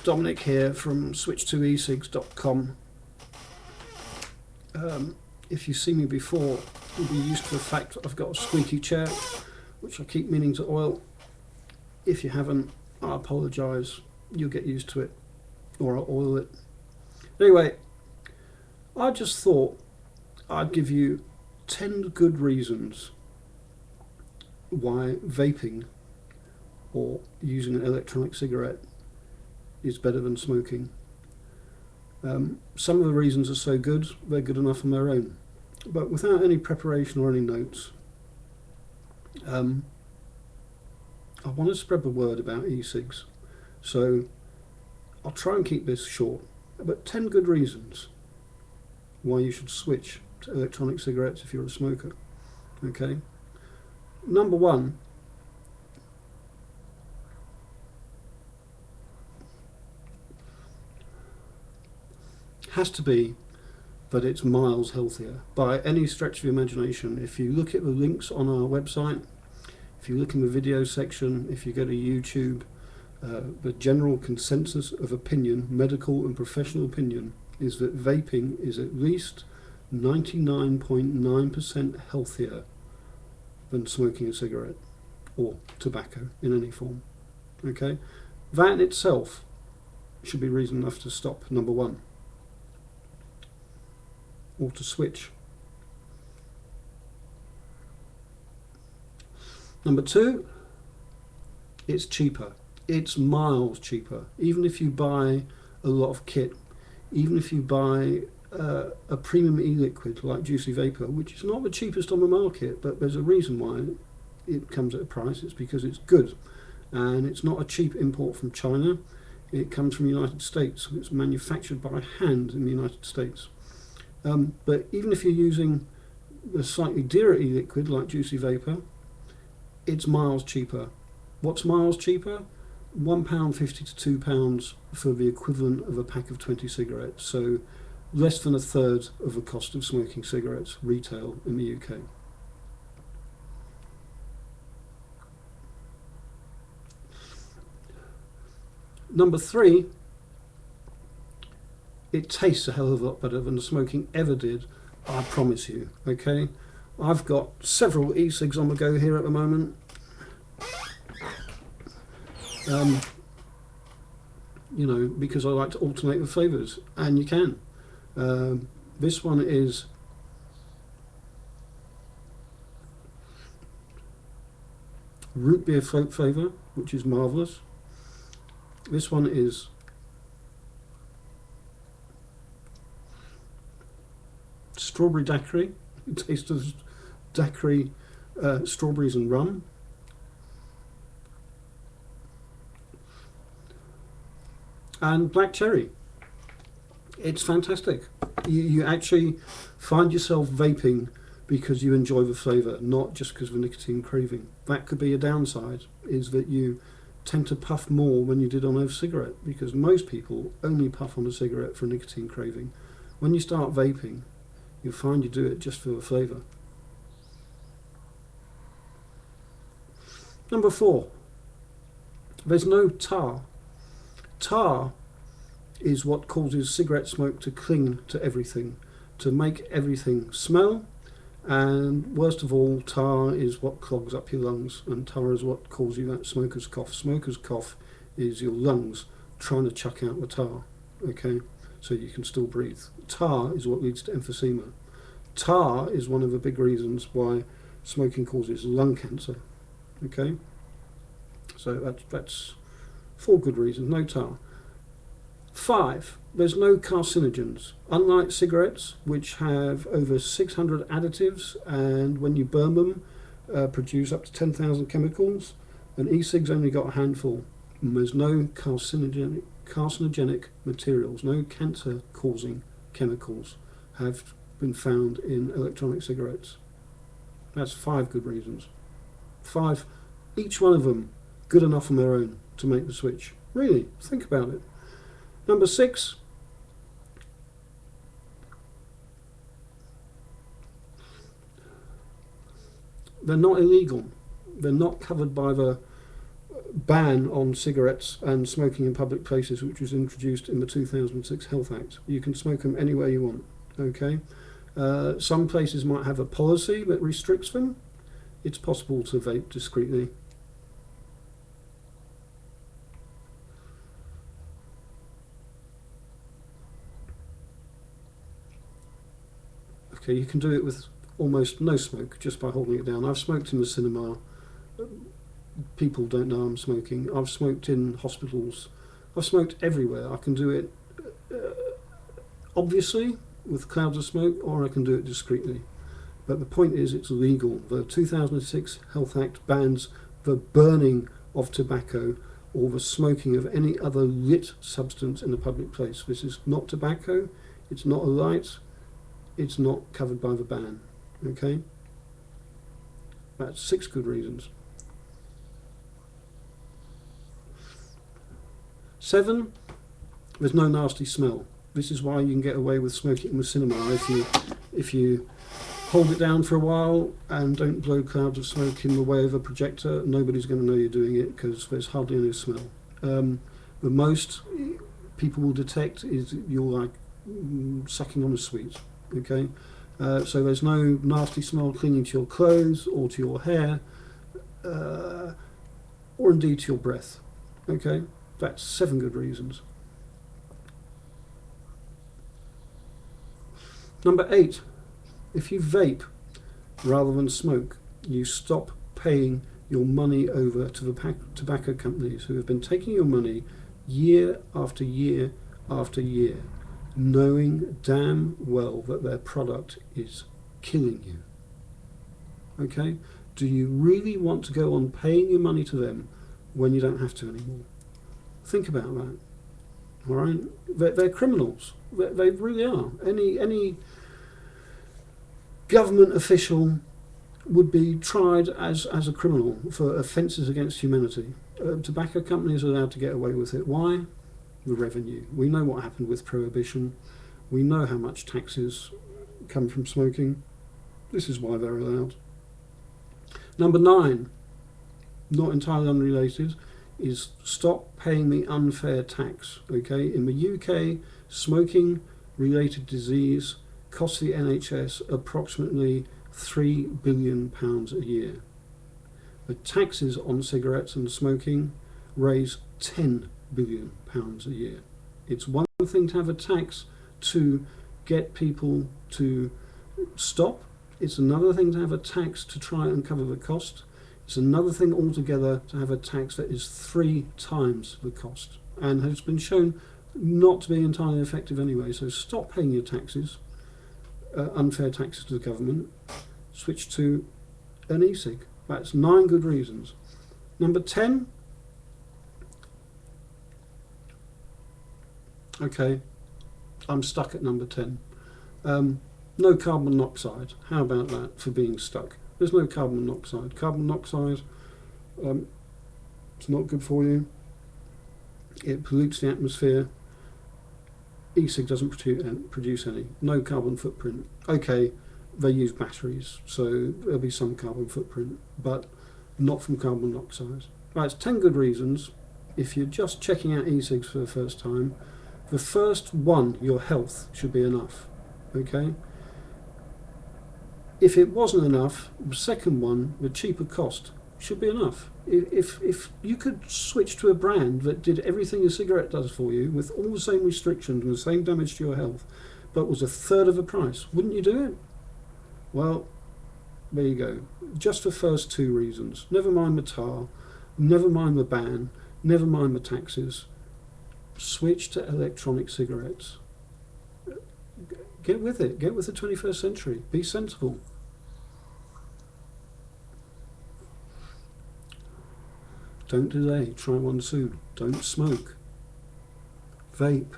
Dominic here from switch2ecigs.com. If you see me before, you'll be used to the fact that I've got a squeaky chair, which I keep meaning to oil. If you haven't, I apologise. You'll get used to it, or I'll oil it. Anyway, I just thought I'd give you 10 good reasons why vaping or using an electronic cigarette is better than smoking. Some of the reasons are so good, they're good enough on their own. But without any preparation or any notes, I want to spread the word about e-cigs. So I'll try and keep this short, but 10 good reasons why you should switch to electronic cigarettes if you're a smoker. Okay. Number one, has to be that it's miles healthier by any stretch of the imagination. If you look at the links on our website, if you look in the video section, if you go to YouTube, the general consensus of opinion, medical and professional opinion, is that vaping is at least 99.9% healthier than smoking a cigarette or tobacco in any form. Okay, that in itself should be reason enough to stop, number one, or to switch. Number two, it's cheaper. It's miles cheaper. Even if you buy a lot of kit, even if you buy a premium e-liquid like Juicy Vapor, which is not the cheapest on the market, but there's a reason why it comes at a price. It's because it's good, and it's not a cheap import from China. It comes from the United States. It's manufactured by hand in the United States. But even if you're using a slightly dearer e-liquid like Juicy Vapor, it's miles cheaper. What's miles cheaper? £1.50 to £2 for the equivalent of a pack of 20 cigarettes. So less than a third of the cost of smoking cigarettes retail in the UK. Number three, it tastes a hell of a lot better than the smoking ever did, I promise you. Okay, I've got several e-cigs on the go here at the moment. You know, because I like to alternate the flavours, and you can. This one is root beer float flavour, which is marvellous. This one is strawberry daiquiri. It tastes of daiquiri, strawberries and rum. And black cherry. It's fantastic. You actually find yourself vaping because you enjoy the flavour, not just because of a nicotine craving. That could be a downside, is that you tend to puff more than you did on a cigarette, because most people only puff on a cigarette for a nicotine craving. When you start vaping, you'll find you do it just for the flavour. Number four, there's no tar. Tar is what causes cigarette smoke to cling to everything, to make everything smell, and worst of all, tar is what clogs up your lungs, and tar is what causes you that smoker's cough. Smoker's cough is your lungs trying to chuck out the tar, okay, so you can still breathe. Tar is what leads to emphysema. Tar is one of the big reasons why smoking causes lung cancer, okay, so that's 4 good reasons. No tar. 5, there's no carcinogens. Unlike cigarettes, which have over 600 additives, and when you burn them, produce up to 10,000 chemicals, and e-cigs only got a handful. And there's no carcinogenic materials, no cancer-causing chemicals have been found in electronic cigarettes. That's 5 good reasons. 5, each one of them good enough on their own to make the switch. Really, think about it. Number 6, they're not illegal. They're not covered by the ban on cigarettes and smoking in public places, which was introduced in the 2006 Health Act. You can smoke them anywhere you want. Okay. Some places might have a policy that restricts them. It's possible to vape discreetly. Okay, you can do it with almost no smoke just by holding it down. I've smoked in the cinema. People don't know I'm smoking. I've smoked in hospitals. I've smoked everywhere. I can do it obviously with clouds of smoke, or I can do it discreetly. But the point is, it's legal. The 2006 Health Act bans the burning of tobacco or the smoking of any other lit substance in a public place. This is not tobacco, it's not a light, it's not covered by the ban. Okay? That's 6 good reasons. 7, there's no nasty smell. This is why you can get away with smoking in the cinema. If you hold it down for a while and don't blow clouds of smoke in the way of a projector, nobody's going to know you're doing it because there's hardly any smell. The most people will detect is you're like sucking on a sweet. Okay, so there's no nasty smell clinging to your clothes or to your hair, or indeed to your breath. Okay, that's 7 good reasons. Number 8, if you vape rather than smoke, you stop paying your money over to the tobacco companies who have been taking your money year after year after year, knowing damn well that their product is killing you. Okay? Do you really want to go on paying your money to them when you don't have to anymore? Think about that. All right? They're criminals. They really are. Any government official would be tried as a criminal for offences against humanity. Tobacco companies are allowed to get away with it. Why? The revenue. We know what happened with prohibition. We know how much taxes come from smoking. This is why they're allowed. Number 9, not entirely unrelated, is stop paying the unfair tax. Okay, in the UK, smoking related disease costs the NHS approximately £3 billion a year. The taxes on cigarettes and smoking raise £10 billion a year. It's one thing to have a tax to get people to stop. It's another thing to have a tax to try and cover the cost. It's another thing altogether to have a tax that is 3 times the cost and has been shown not to be entirely effective anyway. So stop paying your taxes, unfair taxes to the government, switch to an e-cig. That's 9 good reasons. Number 10, okay, I'm stuck at number 10. No carbon monoxide. How about that for being stuck? There's no carbon monoxide. Carbon monoxide, it's not good for you. It pollutes the atmosphere. E-cig doesn't produce any. No carbon footprint. Okay, they use batteries, so there'll be some carbon footprint, but not from carbon monoxide. Right, it's 10 good reasons. If you're just checking out e-cigs for the first time, the first one, your health, should be enough. Okay? If it wasn't enough, the second one, the cheaper cost, should be enough. If you could switch to a brand that did everything a cigarette does for you, with all the same restrictions and the same damage to your health, but was a third of the price, wouldn't you do it? Well, there you go. Just the first 2 reasons. Never mind the tar, never mind the ban, never mind the taxes. Switch to electronic cigarettes. Get with it. Get with the 21st century. Be sensible. Don't delay. Try one soon. Don't smoke. Vape.